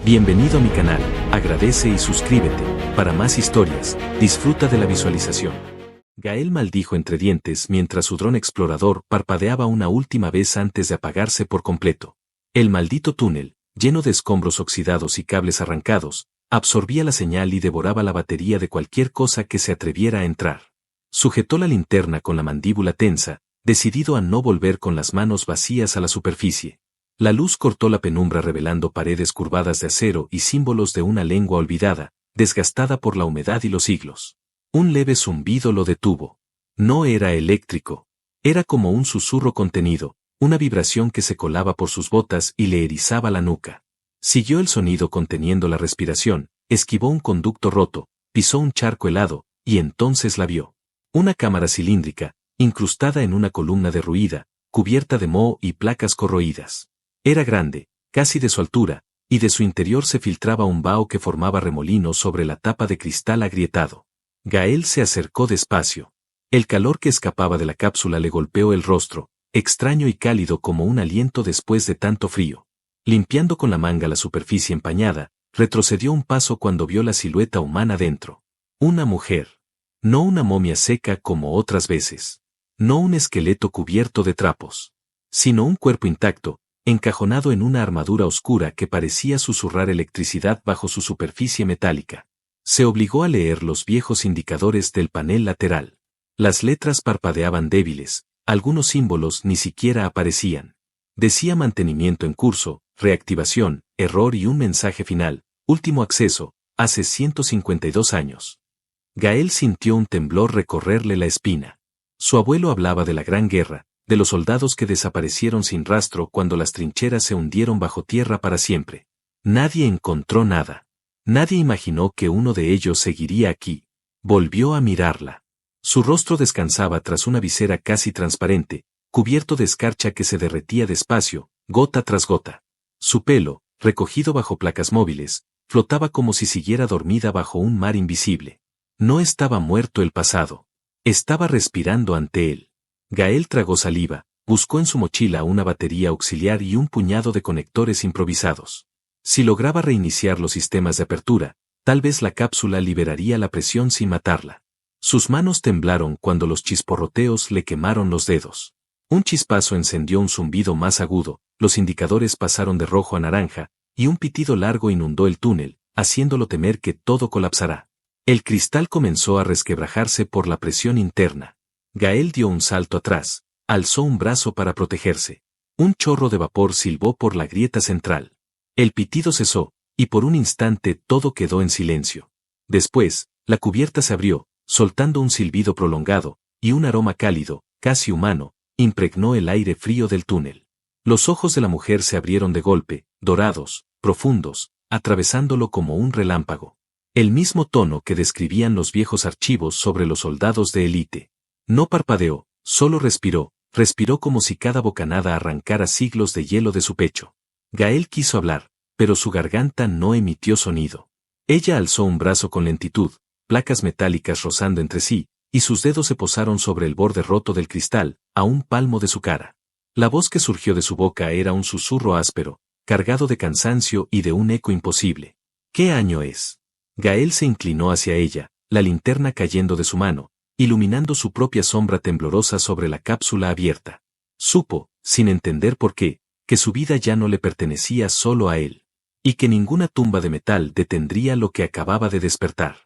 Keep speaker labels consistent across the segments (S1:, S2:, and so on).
S1: Bienvenido a mi canal, agradece y suscríbete. Para más historias, disfruta de la visualización. Gael maldijo entre dientes mientras su dron explorador parpadeaba una última vez antes de apagarse por completo. El maldito túnel, lleno de escombros oxidados y cables arrancados, absorbía la señal y devoraba la batería de cualquier cosa que se atreviera a entrar. Sujetó la linterna con la mandíbula tensa, decidido a no volver con las manos vacías a la superficie. La luz cortó la penumbra revelando paredes curvadas de acero y símbolos de una lengua olvidada, desgastada por la humedad y los siglos. Un leve zumbido lo detuvo. No era eléctrico. Era como un susurro contenido, una vibración que se colaba por sus botas y le erizaba la nuca. Siguió el sonido conteniendo la respiración, esquivó un conducto roto, pisó un charco helado, y entonces la vio. Una cámara cilíndrica, incrustada en una columna derruida, cubierta de moho y placas corroídas. Era grande, casi de su altura, y de su interior se filtraba un vaho que formaba remolinos sobre la tapa de cristal agrietado. Gael se acercó despacio. El calor que escapaba de la cápsula le golpeó el rostro, extraño y cálido como un aliento después de tanto frío. Limpiando con la manga la superficie empañada, retrocedió un paso cuando vio la silueta humana dentro. Una mujer. No una momia seca como otras veces. No un esqueleto cubierto de trapos. Sino un cuerpo intacto, encajonado en una armadura oscura que parecía susurrar electricidad bajo su superficie metálica. Se obligó a leer los viejos indicadores del panel lateral. Las letras parpadeaban débiles, algunos símbolos ni siquiera aparecían. Decía mantenimiento en curso, reactivación, error y un mensaje final, último acceso, hace 152 años. Gael sintió un temblor recorrerle la espina. Su abuelo hablaba de la Gran Guerra, de los soldados que desaparecieron sin rastro cuando las trincheras se hundieron bajo tierra para siempre. Nadie encontró nada. Nadie imaginó que uno de ellos seguiría aquí. Volvió a mirarla. Su rostro descansaba tras una visera casi transparente, cubierto de escarcha que se derretía despacio, gota tras gota. Su pelo, recogido bajo placas móviles, flotaba como si siguiera dormida bajo un mar invisible. No estaba muerto el pasado. Estaba respirando ante él. Gael tragó saliva, buscó en su mochila una batería auxiliar y un puñado de conectores improvisados. Si lograba reiniciar los sistemas de apertura, tal vez la cápsula liberaría la presión sin matarla. Sus manos temblaron cuando los chisporroteos le quemaron los dedos. Un chispazo encendió un zumbido más agudo, los indicadores pasaron de rojo a naranja, y un pitido largo inundó el túnel, haciéndolo temer que todo colapsará. El cristal comenzó a resquebrajarse por la presión interna. Gael dio un salto atrás, alzó un brazo para protegerse. Un chorro de vapor silbó por la grieta central. El pitido cesó, y por un instante todo quedó en silencio. Después, la cubierta se abrió, soltando un silbido prolongado, y un aroma cálido, casi humano, impregnó el aire frío del túnel. Los ojos de la mujer se abrieron de golpe, dorados, profundos, atravesándolo como un relámpago. El mismo tono que describían los viejos archivos sobre los soldados de élite. No parpadeó, solo respiró como si cada bocanada arrancara siglos de hielo de su pecho. Gael quiso hablar, pero su garganta no emitió sonido. Ella alzó un brazo con lentitud, placas metálicas rozando entre sí, y sus dedos se posaron sobre el borde roto del cristal, a un palmo de su cara. La voz que surgió de su boca era un susurro áspero, cargado de cansancio y de un eco imposible. ¿Qué año es? Gael se inclinó hacia ella, la linterna cayendo de su mano, iluminando su propia sombra temblorosa sobre la cápsula abierta. Supo, sin entender por qué, que su vida ya no le pertenecía solo a él. Y que ninguna tumba de metal detendría lo que acababa de despertar.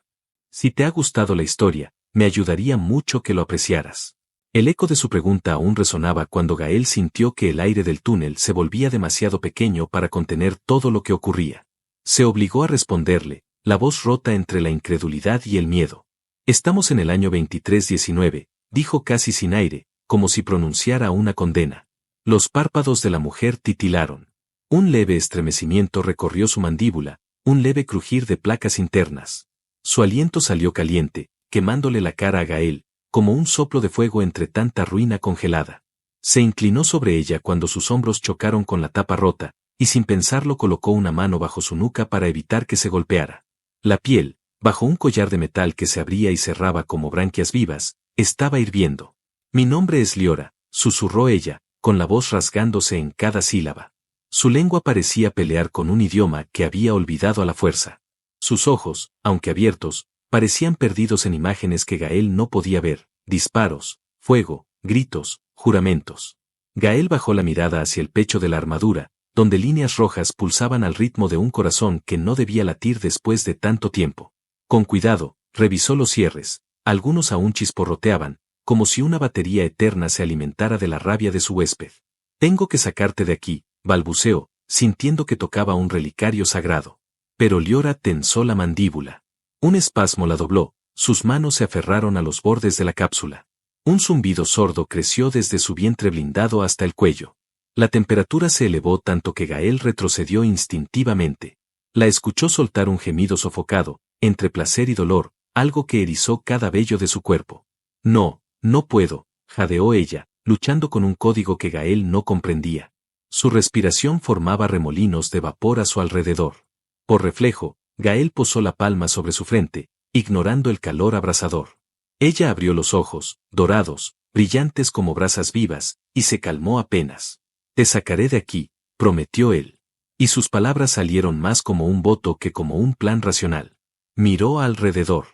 S1: Si te ha gustado la historia, me ayudaría mucho que lo apreciaras. El eco de su pregunta aún resonaba cuando Gael sintió que el aire del túnel se volvía demasiado pequeño para contener todo lo que ocurría. Se obligó a responderle, la voz rota entre la incredulidad y el miedo. Estamos en el año 2319, dijo casi sin aire, como si pronunciara una condena. Los párpados de la mujer titilaron. Un leve estremecimiento recorrió su mandíbula, un leve crujir de placas internas. Su aliento salió caliente, quemándole la cara a Gael, como un soplo de fuego entre tanta ruina congelada. Se inclinó sobre ella cuando sus hombros chocaron con la tapa rota, y sin pensarlo colocó una mano bajo su nuca para evitar que se golpeara. La piel, bajo un collar de metal que se abría y cerraba como branquias vivas, estaba hirviendo. Mi nombre es Liora, susurró ella, con la voz rasgándose en cada sílaba. Su lengua parecía pelear con un idioma que había olvidado a la fuerza. Sus ojos, aunque abiertos, parecían perdidos en imágenes que Gael no podía ver, disparos, fuego, gritos, juramentos. Gael bajó la mirada hacia el pecho de la armadura, donde líneas rojas pulsaban al ritmo de un corazón que no debía latir después de tanto tiempo. Con cuidado, revisó los cierres, algunos aún chisporroteaban, como si una batería eterna se alimentara de la rabia de su huésped. Tengo que sacarte de aquí, balbuceó, sintiendo que tocaba un relicario sagrado. Pero Liora tensó la mandíbula. Un espasmo la dobló, sus manos se aferraron a los bordes de la cápsula. Un zumbido sordo creció desde su vientre blindado hasta el cuello. La temperatura se elevó tanto que Gael retrocedió instintivamente. La escuchó soltar un gemido sofocado, entre placer y dolor, algo que erizó cada vello de su cuerpo. No, no puedo, jadeó ella, luchando con un código que Gael no comprendía. Su respiración formaba remolinos de vapor a su alrededor. Por reflejo, Gael posó la palma sobre su frente, ignorando el calor abrasador. Ella abrió los ojos, dorados, brillantes como brasas vivas, y se calmó apenas. Te sacaré de aquí, prometió él. Y sus palabras salieron más como un voto que como un plan racional. Miró alrededor.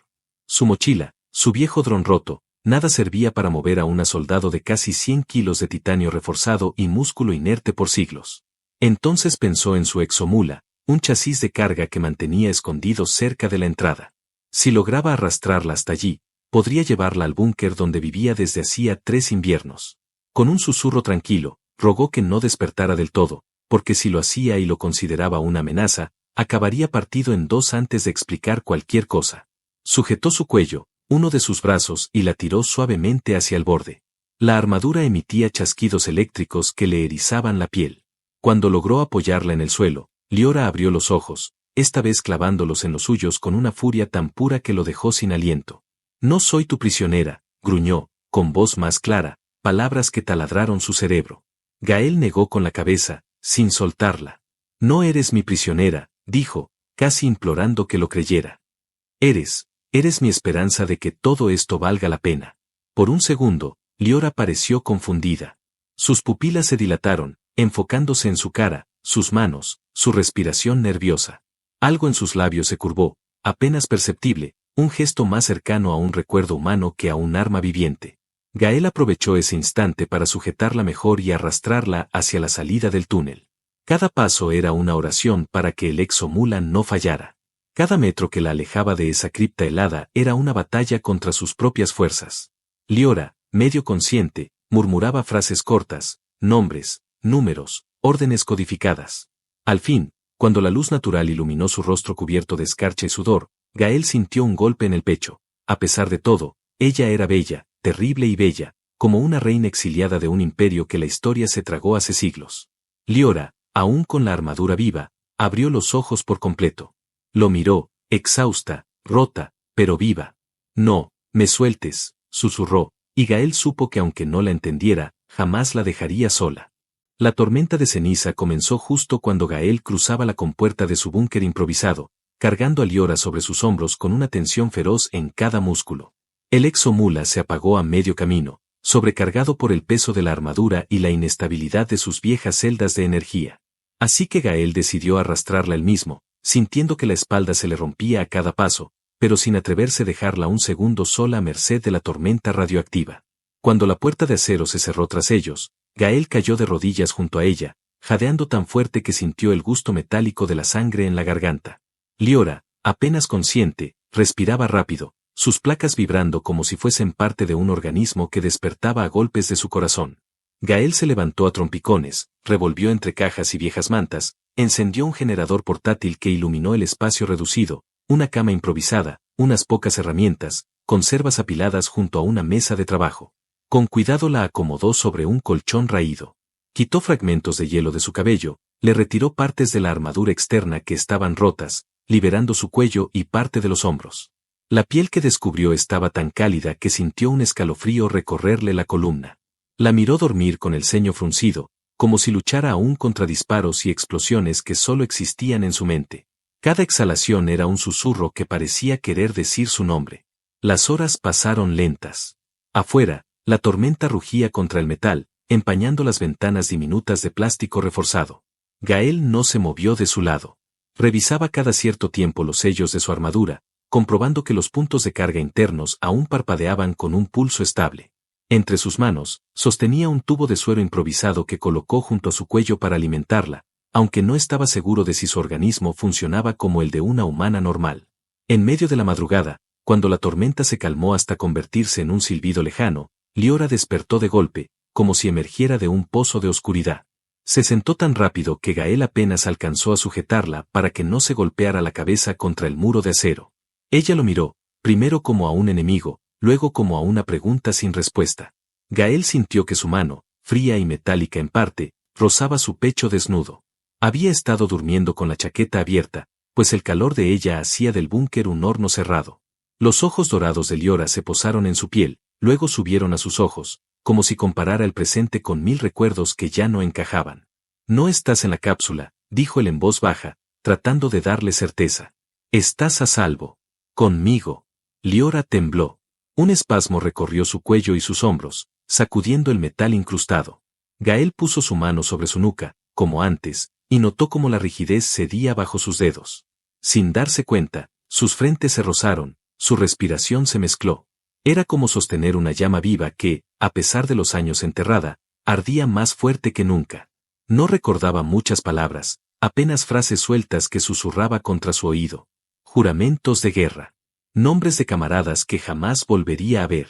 S1: Su mochila, su viejo dron roto, nada servía para mover a una soldado de casi 100 kilos de titanio reforzado y músculo inerte por siglos. Entonces pensó en su exomula, un chasis de carga que mantenía escondido cerca de la entrada. Si lograba arrastrarla hasta allí, podría llevarla al búnker donde vivía desde hacía 3 inviernos. Con un susurro tranquilo, rogó que no despertara del todo, porque si lo hacía y lo consideraba una amenaza, acabaría partido en dos antes de explicar cualquier cosa. Sujetó su cuello, uno de sus brazos y la tiró suavemente hacia el borde. La armadura emitía chasquidos eléctricos que le erizaban la piel. Cuando logró apoyarla en el suelo, Liora abrió los ojos, esta vez clavándolos en los suyos con una furia tan pura que lo dejó sin aliento. No soy tu prisionera, gruñó, con voz más clara, palabras que taladraron su cerebro. Gael negó con la cabeza, sin soltarla. No eres mi prisionera, dijo, casi implorando que lo creyera. Eres mi esperanza de que todo esto valga la pena. Por un segundo, Liora pareció confundida. Sus pupilas se dilataron, enfocándose en su cara, sus manos, su respiración nerviosa. Algo en sus labios se curvó, apenas perceptible, un gesto más cercano a un recuerdo humano que a un arma viviente. Gael aprovechó ese instante para sujetarla mejor y arrastrarla hacia la salida del túnel. Cada paso era una oración para que el exomula no fallara. Cada metro que la alejaba de esa cripta helada era una batalla contra sus propias fuerzas. Liora, medio consciente, murmuraba frases cortas, nombres, números, órdenes codificadas. Al fin, cuando la luz natural iluminó su rostro cubierto de escarcha y sudor, Gael sintió un golpe en el pecho. A pesar de todo, ella era bella, terrible y bella, como una reina exiliada de un imperio que la historia se tragó hace siglos. Liora, aún con la armadura viva, abrió los ojos por completo. Lo miró, exhausta, rota, pero viva. No, me sueltes, susurró, y Gael supo que aunque no la entendiera, jamás la dejaría sola. La tormenta de ceniza comenzó justo cuando Gael cruzaba la compuerta de su búnker improvisado, cargando a Liora sobre sus hombros con una tensión feroz en cada músculo. El exomula se apagó a medio camino, sobrecargado por el peso de la armadura y la inestabilidad de sus viejas celdas de energía. Así que Gael decidió arrastrarla él mismo, sintiendo que la espalda se le rompía a cada paso, pero sin atreverse a dejarla un segundo sola a merced de la tormenta radioactiva. Cuando la puerta de acero se cerró tras ellos, Gael cayó de rodillas junto a ella, jadeando tan fuerte que sintió el gusto metálico de la sangre en la garganta. Liora, apenas consciente, respiraba rápido, sus placas vibrando como si fuesen parte de un organismo que despertaba a golpes de su corazón. Gael se levantó a trompicones, revolvió entre cajas y viejas mantas, encendió un generador portátil que iluminó el espacio reducido, una cama improvisada, unas pocas herramientas, conservas apiladas junto a una mesa de trabajo. Con cuidado la acomodó sobre un colchón raído. Quitó fragmentos de hielo de su cabello, le retiró partes de la armadura externa que estaban rotas, liberando su cuello y parte de los hombros. La piel que descubrió estaba tan cálida que sintió un escalofrío recorrerle la columna. La miró dormir con el ceño fruncido, como si luchara aún contra disparos y explosiones que solo existían en su mente. Cada exhalación era un susurro que parecía querer decir su nombre. Las horas pasaron lentas. Afuera, la tormenta rugía contra el metal, empañando las ventanas diminutas de plástico reforzado. Gael no se movió de su lado. Revisaba cada cierto tiempo los sellos de su armadura, comprobando que los puntos de carga internos aún parpadeaban con un pulso estable. Entre sus manos, sostenía un tubo de suero improvisado que colocó junto a su cuello para alimentarla, aunque no estaba seguro de si su organismo funcionaba como el de una humana normal. En medio de la madrugada, cuando la tormenta se calmó hasta convertirse en un silbido lejano, Liora despertó de golpe, como si emergiera de un pozo de oscuridad. Se sentó tan rápido que Gael apenas alcanzó a sujetarla para que no se golpeara la cabeza contra el muro de acero. Ella lo miró, primero como a un enemigo, luego como a una pregunta sin respuesta. Gael sintió que su mano, fría y metálica en parte, rozaba su pecho desnudo. Había estado durmiendo con la chaqueta abierta, pues el calor de ella hacía del búnker un horno cerrado. Los ojos dorados de Liora se posaron en su piel, luego subieron a sus ojos, como si comparara el presente con 1000 recuerdos que ya no encajaban. No estás en la cápsula, dijo él en voz baja, tratando de darle certeza. Estás a salvo. Conmigo. Liora tembló. Un espasmo recorrió su cuello y sus hombros, sacudiendo el metal incrustado. Gael puso su mano sobre su nuca, como antes, y notó cómo la rigidez cedía bajo sus dedos. Sin darse cuenta, sus frentes se rozaron, su respiración se mezcló. Era como sostener una llama viva que, a pesar de los años enterrada, ardía más fuerte que nunca. No recordaba muchas palabras, apenas frases sueltas que susurraba contra su oído. Juramentos de guerra. Nombres de camaradas que jamás volvería a ver.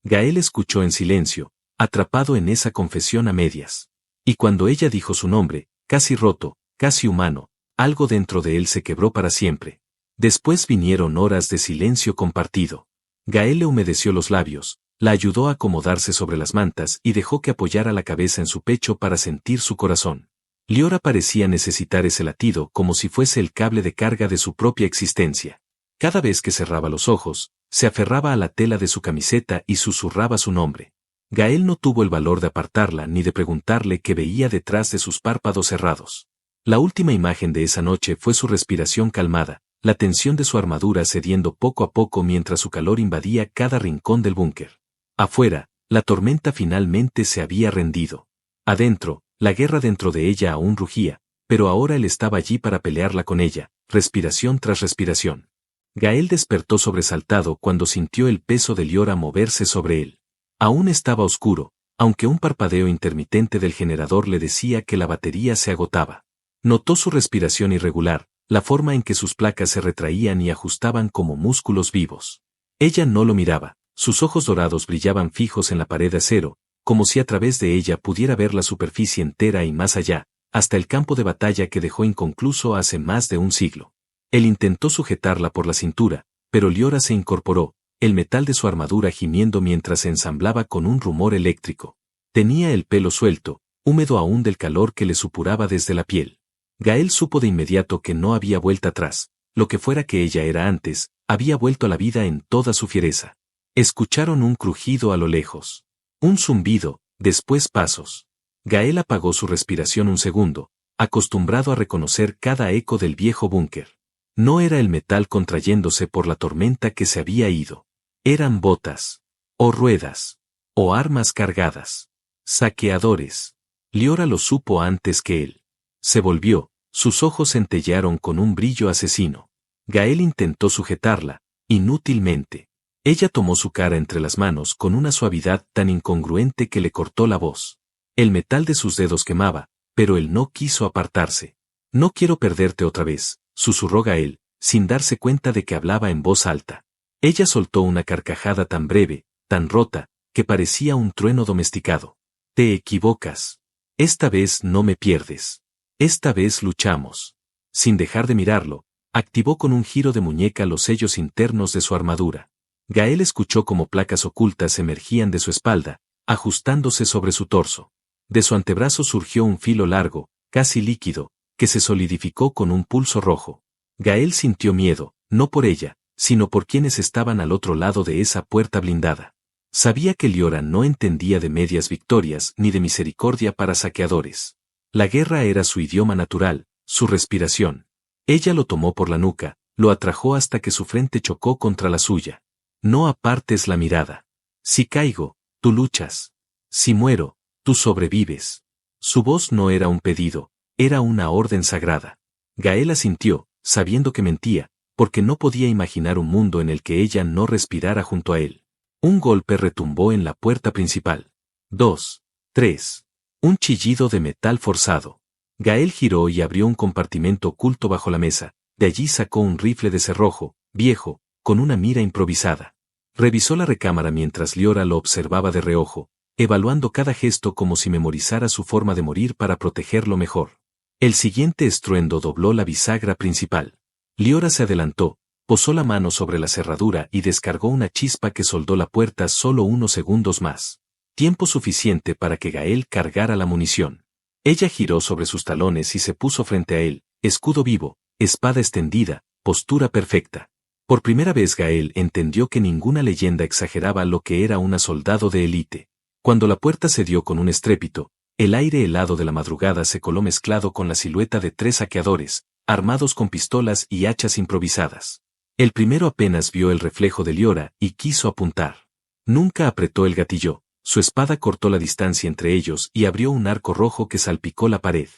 S1: Gael escuchó en silencio, atrapado en esa confesión a medias. Y cuando ella dijo su nombre, casi roto, casi humano, algo dentro de él se quebró para siempre. Después vinieron horas de silencio compartido. Gael le humedeció los labios, la ayudó a acomodarse sobre las mantas y dejó que apoyara la cabeza en su pecho para sentir su corazón. Liora parecía necesitar ese latido como si fuese el cable de carga de su propia existencia. Cada vez que cerraba los ojos, se aferraba a la tela de su camiseta y susurraba su nombre. Gael no tuvo el valor de apartarla ni de preguntarle qué veía detrás de sus párpados cerrados. La última imagen de esa noche fue su respiración calmada, la tensión de su armadura cediendo poco a poco mientras su calor invadía cada rincón del búnker. Afuera, la tormenta finalmente se había rendido. Adentro, la guerra dentro de ella aún rugía, pero ahora él estaba allí para pelearla con ella, respiración tras respiración. Gael despertó sobresaltado cuando sintió el peso de Liora moverse sobre él. Aún estaba oscuro, aunque un parpadeo intermitente del generador le decía que la batería se agotaba. Notó su respiración irregular, la forma en que sus placas se retraían y ajustaban como músculos vivos. Ella no lo miraba, sus ojos dorados brillaban fijos en la pared de acero, como si a través de ella pudiera ver la superficie entera y más allá, hasta el campo de batalla que dejó inconcluso hace más de un siglo. Él intentó sujetarla por la cintura, pero Liora se incorporó, el metal de su armadura gimiendo mientras se ensamblaba con un rumor eléctrico. Tenía el pelo suelto, húmedo aún del calor que le supuraba desde la piel. Gael supo de inmediato que no había vuelta atrás, lo que fuera que ella era antes, había vuelto a la vida en toda su fiereza. Escucharon un crujido a lo lejos. Un zumbido, después pasos. Gael apagó su respiración un segundo, acostumbrado a reconocer cada eco del viejo búnker. No era el metal contrayéndose por la tormenta que se había ido. Eran botas. O ruedas. O armas cargadas. Saqueadores. Liora lo supo antes que él. Se volvió, sus ojos centellearon con un brillo asesino. Gael intentó sujetarla, inútilmente. Ella tomó su cara entre las manos con una suavidad tan incongruente que le cortó la voz. El metal de sus dedos quemaba, pero él no quiso apartarse. No quiero perderte otra vez, susurró Gael, sin darse cuenta de que hablaba en voz alta. Ella soltó una carcajada tan breve, tan rota, que parecía un trueno domesticado. Te equivocas. Esta vez no me pierdes. Esta vez luchamos. Sin dejar de mirarlo, activó con un giro de muñeca los sellos internos de su armadura. Gael escuchó como placas ocultas emergían de su espalda, ajustándose sobre su torso. De su antebrazo surgió un filo largo, casi líquido, que se solidificó con un pulso rojo. Gael sintió miedo, no por ella, sino por quienes estaban al otro lado de esa puerta blindada. Sabía que Liora no entendía de medias victorias ni de misericordia para saqueadores. La guerra era su idioma natural, su respiración. Ella lo tomó por la nuca, lo atrajo hasta que su frente chocó contra la suya. No apartes la mirada. Si caigo, tú luchas. Si muero, tú sobrevives. Su voz no era un pedido, Era una orden sagrada. Gael asintió, sabiendo que mentía, porque no podía imaginar un mundo en el que ella no respirara junto a él. Un golpe retumbó en la puerta principal. 2, 3. Un chillido de metal forzado. Gael giró y abrió un compartimento oculto bajo la mesa. De allí sacó un rifle de cerrojo, viejo, con una mira improvisada. Revisó la recámara mientras Liora lo observaba de reojo, evaluando cada gesto como si memorizara su forma de morir para protegerlo mejor. El siguiente estruendo dobló la bisagra principal. Liora se adelantó, posó la mano sobre la cerradura y descargó una chispa que soldó la puerta solo unos segundos más. Tiempo suficiente para que Gael cargara la munición. Ella giró sobre sus talones y se puso frente a él, escudo vivo, espada extendida, postura perfecta. Por primera vez Gael entendió que ninguna leyenda exageraba lo que era una soldado de élite. Cuando la puerta cedió con un estrépito, el aire helado de la madrugada se coló mezclado con la silueta de 3 saqueadores, armados con pistolas y hachas improvisadas. El primero apenas vio el reflejo de Liora y quiso apuntar. Nunca apretó el gatillo, su espada cortó la distancia entre ellos y abrió un arco rojo que salpicó la pared.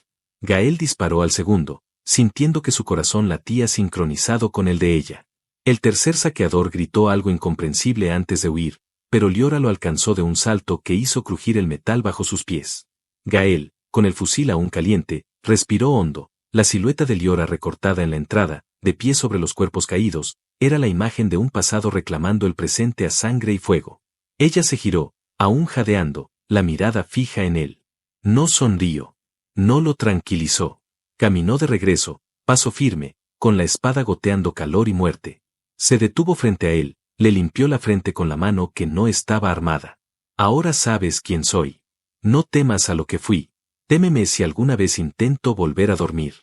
S1: Gael disparó al segundo, sintiendo que su corazón latía sincronizado con el de ella. El tercer saqueador gritó algo incomprensible antes de huir, pero Liora lo alcanzó de un salto que hizo crujir el metal bajo sus pies. Gael, con el fusil aún caliente, respiró hondo. La silueta de Liora recortada en la entrada, de pie sobre los cuerpos caídos, era la imagen de un pasado reclamando el presente a sangre y fuego. Ella se giró, aún jadeando, la mirada fija en él. No sonrió. No lo tranquilizó. Caminó de regreso, paso firme, con la espada goteando calor y muerte. Se detuvo frente a él, le limpió la frente con la mano que no estaba armada. Ahora sabes quién soy. No temas a lo que fui. Témeme si alguna vez intento volver a dormir.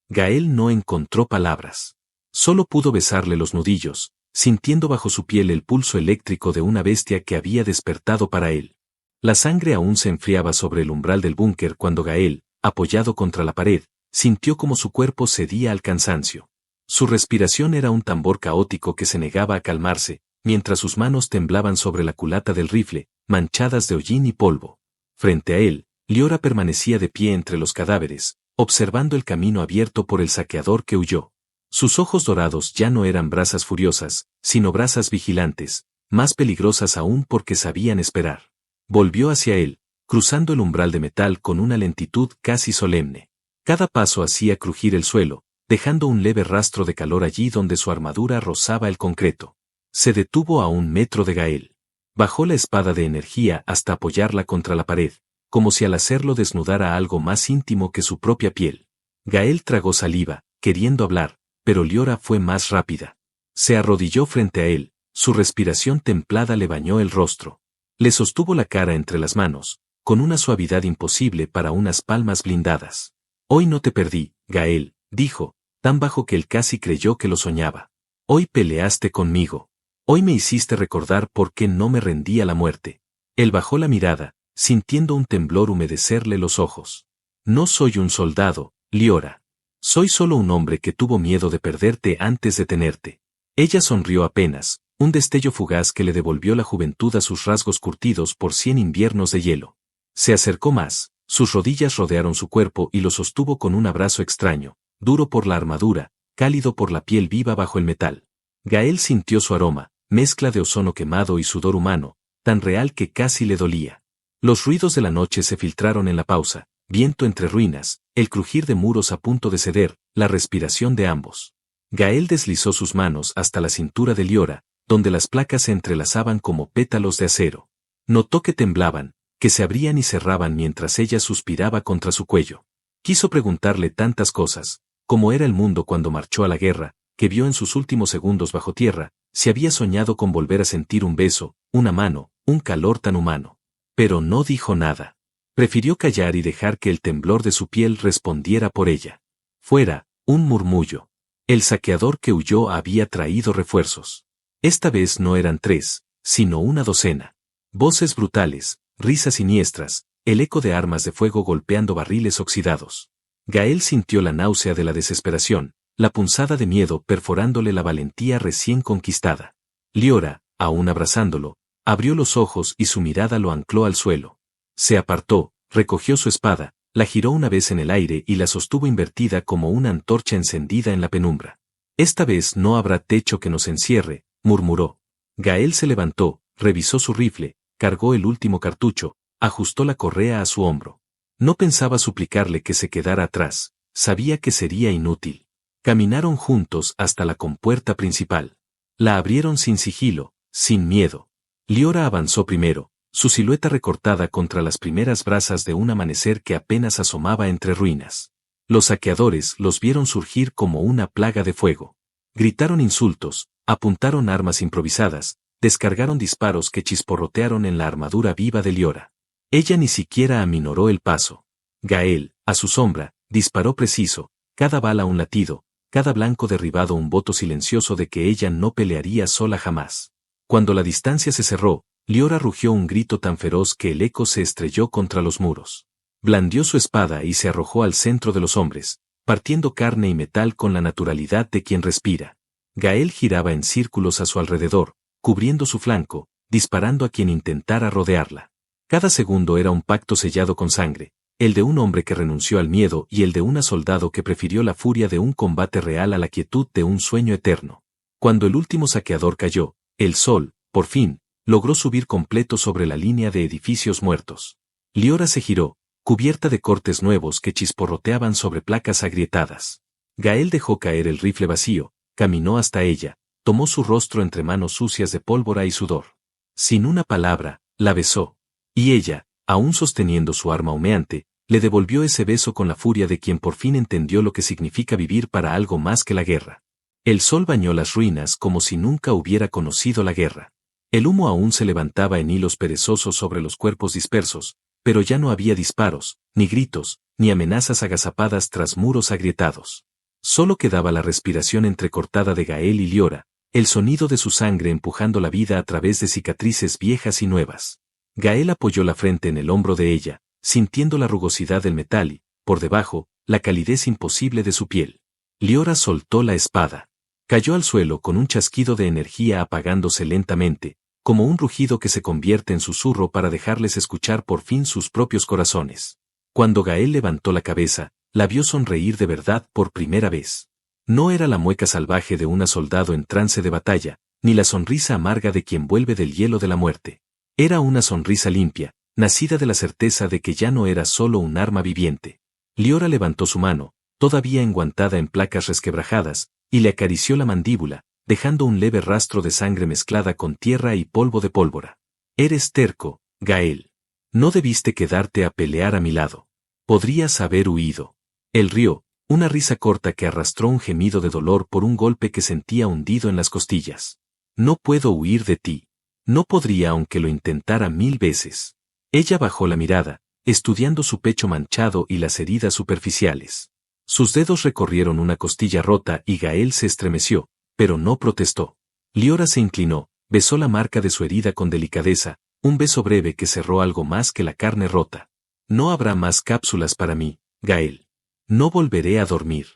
S1: Gael no encontró palabras. Solo pudo besarle los nudillos, sintiendo bajo su piel el pulso eléctrico de una bestia que había despertado para él. La sangre aún se enfriaba sobre el umbral del búnker cuando Gael, apoyado contra la pared, sintió como su cuerpo cedía al cansancio. Su respiración era un tambor caótico que se negaba a calmarse, mientras sus manos temblaban sobre la culata del rifle, manchadas de hollín y polvo. Frente a él, Liora permanecía de pie entre los cadáveres, observando el camino abierto por el saqueador que huyó. Sus ojos dorados ya no eran brasas furiosas, sino brasas vigilantes, más peligrosas aún porque sabían esperar. Volvió hacia él, cruzando el umbral de metal con una lentitud casi solemne. Cada paso hacía crujir el suelo, dejando un leve rastro de calor allí donde su armadura rozaba el concreto. Se detuvo a 1 metro de Gael. Bajó la espada de energía hasta apoyarla contra la pared, como si al hacerlo desnudara algo más íntimo que su propia piel. Gael tragó saliva, queriendo hablar, pero Liora fue más rápida. Se arrodilló frente a él, su respiración templada le bañó el rostro. Le sostuvo la cara entre las manos, con una suavidad imposible para unas palmas blindadas. Hoy no te perdí, Gael, dijo, tan bajo que él casi creyó que lo soñaba. Hoy peleaste conmigo. Hoy me hiciste recordar por qué no me rendí a la muerte. Él bajó la mirada, sintiendo un temblor humedecerle los ojos. No soy un soldado, Liora. Soy solo un hombre que tuvo miedo de perderte antes de tenerte. Ella sonrió apenas, un destello fugaz que le devolvió la juventud a sus rasgos curtidos por 100 inviernos de hielo. Se acercó más, sus rodillas rodearon su cuerpo y lo sostuvo con un abrazo extraño, duro por la armadura, cálido por la piel viva bajo el metal. Gael sintió su aroma, mezcla de ozono quemado y sudor humano, tan real que casi le dolía. Los ruidos de la noche se filtraron en la pausa, viento entre ruinas, el crujir de muros a punto de ceder, la respiración de ambos. Gael deslizó sus manos hasta la cintura de Liora, donde las placas se entrelazaban como pétalos de acero. Notó que temblaban, que se abrían y cerraban mientras ella suspiraba contra su cuello. Quiso preguntarle tantas cosas, cómo era el mundo cuando marchó a la guerra, que vio en sus últimos segundos bajo tierra, si había soñado con volver a sentir un beso, una mano, un calor tan humano. Pero no dijo nada. Prefirió callar y dejar que el temblor de su piel respondiera por ella. Fuera, un murmullo. El saqueador que huyó había traído refuerzos. Esta vez no eran 3, sino una docena. Voces brutales, risas siniestras, el eco de armas de fuego golpeando barriles oxidados. Gael sintió la náusea de la desesperación, la punzada de miedo perforándole la valentía recién conquistada. Liora, aún abrazándolo, abrió los ojos y su mirada lo ancló al suelo. Se apartó, recogió su espada, La giró una vez en el aire y la sostuvo invertida como una antorcha encendida en la penumbra. Esta vez no habrá techo que nos encierre, murmuró. Gael se levantó, revisó su rifle, cargó el último cartucho, ajustó la correa a su hombro. No pensaba suplicarle que se quedara atrás, sabía que sería inútil. Caminaron juntos hasta la compuerta principal. La abrieron sin sigilo, sin miedo. Liora avanzó primero, su silueta recortada contra las primeras brasas de un amanecer que apenas asomaba entre ruinas. Los saqueadores los vieron surgir como una plaga de fuego. Gritaron insultos, apuntaron armas improvisadas, descargaron disparos que chisporrotearon en la armadura viva de Liora. Ella ni siquiera aminoró el paso. Gael, a su sombra, disparó preciso, cada bala un latido, cada blanco derribado un voto silencioso de que ella no pelearía sola jamás. Cuando la distancia se cerró, Liora rugió un grito tan feroz que el eco se estrelló contra los muros. Blandió su espada y se arrojó al centro de los hombres, partiendo carne y metal con la naturalidad de quien respira. Gael giraba en círculos a su alrededor, cubriendo su flanco, disparando a quien intentara rodearla. Cada segundo era un pacto sellado con sangre, el de un hombre que renunció al miedo y el de una soldado que prefirió la furia de un combate real a la quietud de un sueño eterno. Cuando el último saqueador cayó, el sol, por fin, logró subir completo sobre la línea de edificios muertos. Liora se giró, cubierta de cortes nuevos que chisporroteaban sobre placas agrietadas. Gael dejó caer el rifle vacío, caminó hasta ella, tomó su rostro entre manos sucias de pólvora y sudor. Sin una palabra, la besó. Y ella, aún sosteniendo su arma humeante, le devolvió ese beso con la furia de quien por fin entendió lo que significa vivir para algo más que la guerra. El sol bañó las ruinas como si nunca hubiera conocido la guerra. El humo aún se levantaba en hilos perezosos sobre los cuerpos dispersos, pero ya no había disparos, ni gritos, ni amenazas agazapadas tras muros agrietados. Solo quedaba la respiración entrecortada de Gael y Liora, el sonido de su sangre empujando la vida a través de cicatrices viejas y nuevas. Gael apoyó la frente en el hombro de ella, sintiendo la rugosidad del metal y, por debajo, la calidez imposible de su piel. Liora soltó la espada. Cayó al suelo con un chasquido de energía apagándose lentamente, como un rugido que se convierte en susurro para dejarles escuchar por fin sus propios corazones. Cuando Gael levantó la cabeza, la vio sonreír de verdad por primera vez. No era la mueca salvaje de una soldado en trance de batalla, ni la sonrisa amarga de quien vuelve del hielo de la muerte. Era una sonrisa limpia, nacida de la certeza de que ya no era solo un arma viviente. Liora levantó su mano, todavía enguantada en placas resquebrajadas, y le acarició la mandíbula, dejando un leve rastro de sangre mezclada con tierra y polvo de pólvora. Eres terco, Gael. No debiste quedarte a pelear a mi lado. Podrías haber huido. Él rió, una risa corta que arrastró un gemido de dolor por un golpe que sentía hundido en las costillas. No puedo huir de ti. No podría aunque lo intentara 1000 veces. Ella bajó la mirada, estudiando su pecho manchado y las heridas superficiales. Sus dedos recorrieron una costilla rota y Gael se estremeció, pero no protestó. Liora se inclinó, besó la marca de su herida con delicadeza, un beso breve que cerró algo más que la carne rota. No habrá más cápsulas para mí, Gael. No volveré a dormir.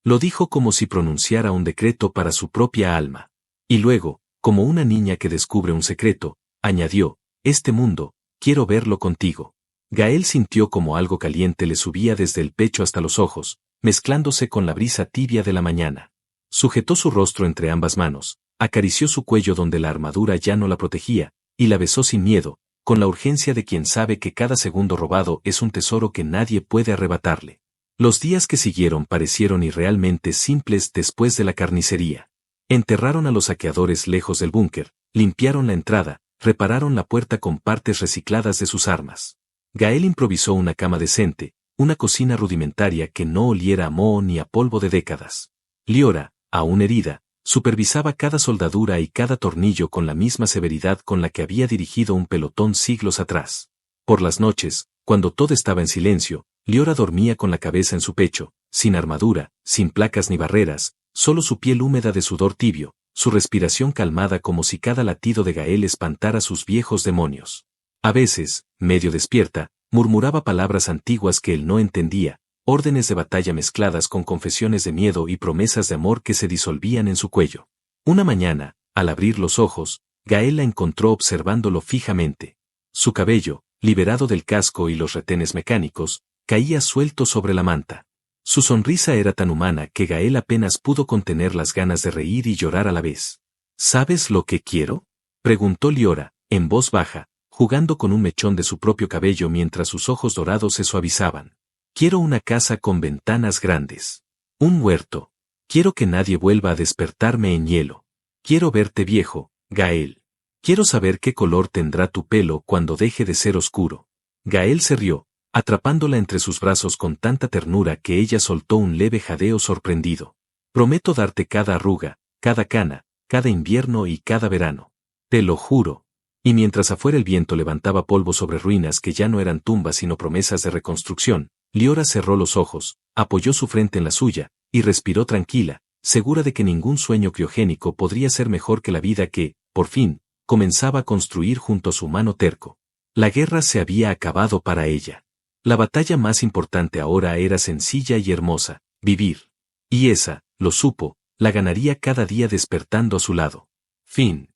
S1: Lo dijo como si pronunciara un decreto para su propia alma. Y luego, como una niña que descubre un secreto, añadió, este mundo, quiero verlo contigo. Gael sintió como algo caliente le subía desde el pecho hasta los ojos, mezclándose con la brisa tibia de la mañana. Sujetó su rostro entre ambas manos, acarició su cuello donde la armadura ya no la protegía, y la besó sin miedo, con la urgencia de quien sabe que cada segundo robado es un tesoro que nadie puede arrebatarle. Los días que siguieron parecieron irrealmente simples después de la carnicería. Enterraron a los saqueadores lejos del búnker, limpiaron la entrada, repararon la puerta con partes recicladas de sus armas. Gael improvisó una cama decente, una cocina rudimentaria que no oliera a moho ni a polvo de décadas. Liora, aún herida, supervisaba cada soldadura y cada tornillo con la misma severidad con la que había dirigido un pelotón siglos atrás. Por las noches, cuando todo estaba en silencio, Liora dormía con la cabeza en su pecho, sin armadura, sin placas ni barreras, solo su piel húmeda de sudor tibio, su respiración calmada como si cada latido de Gael espantara sus viejos demonios. A veces, medio despierta, murmuraba palabras antiguas que él no entendía, órdenes de batalla mezcladas con confesiones de miedo y promesas de amor que se disolvían en su cuello. Una mañana, al abrir los ojos, Gael la encontró observándolo fijamente. Su cabello, liberado del casco y los retenes mecánicos, caía suelto sobre la manta. Su sonrisa era tan humana que Gael apenas pudo contener las ganas de reír y llorar a la vez. ¿Sabes lo que quiero?, preguntó Liora, en voz baja, jugando con un mechón de su propio cabello mientras sus ojos dorados se suavizaban. Quiero una casa con ventanas grandes. Un huerto. Quiero que nadie vuelva a despertarme en hielo. Quiero verte viejo, Gael. Quiero saber qué color tendrá tu pelo cuando deje de ser oscuro. Gael se rió, atrapándola entre sus brazos con tanta ternura que ella soltó un leve jadeo sorprendido. Prometo darte cada arruga, cada cana, cada invierno y cada verano. Te lo juro. Y mientras afuera el viento levantaba polvo sobre ruinas que ya no eran tumbas sino promesas de reconstrucción, Liora cerró los ojos, apoyó su frente en la suya, y respiró tranquila, segura de que ningún sueño criogénico podría ser mejor que la vida que, por fin, comenzaba a construir junto a su mano terco. La guerra se había acabado para ella. La batalla más importante ahora era sencilla y hermosa, vivir. Y esa, lo supo, la ganaría cada día despertando a su lado. Fin.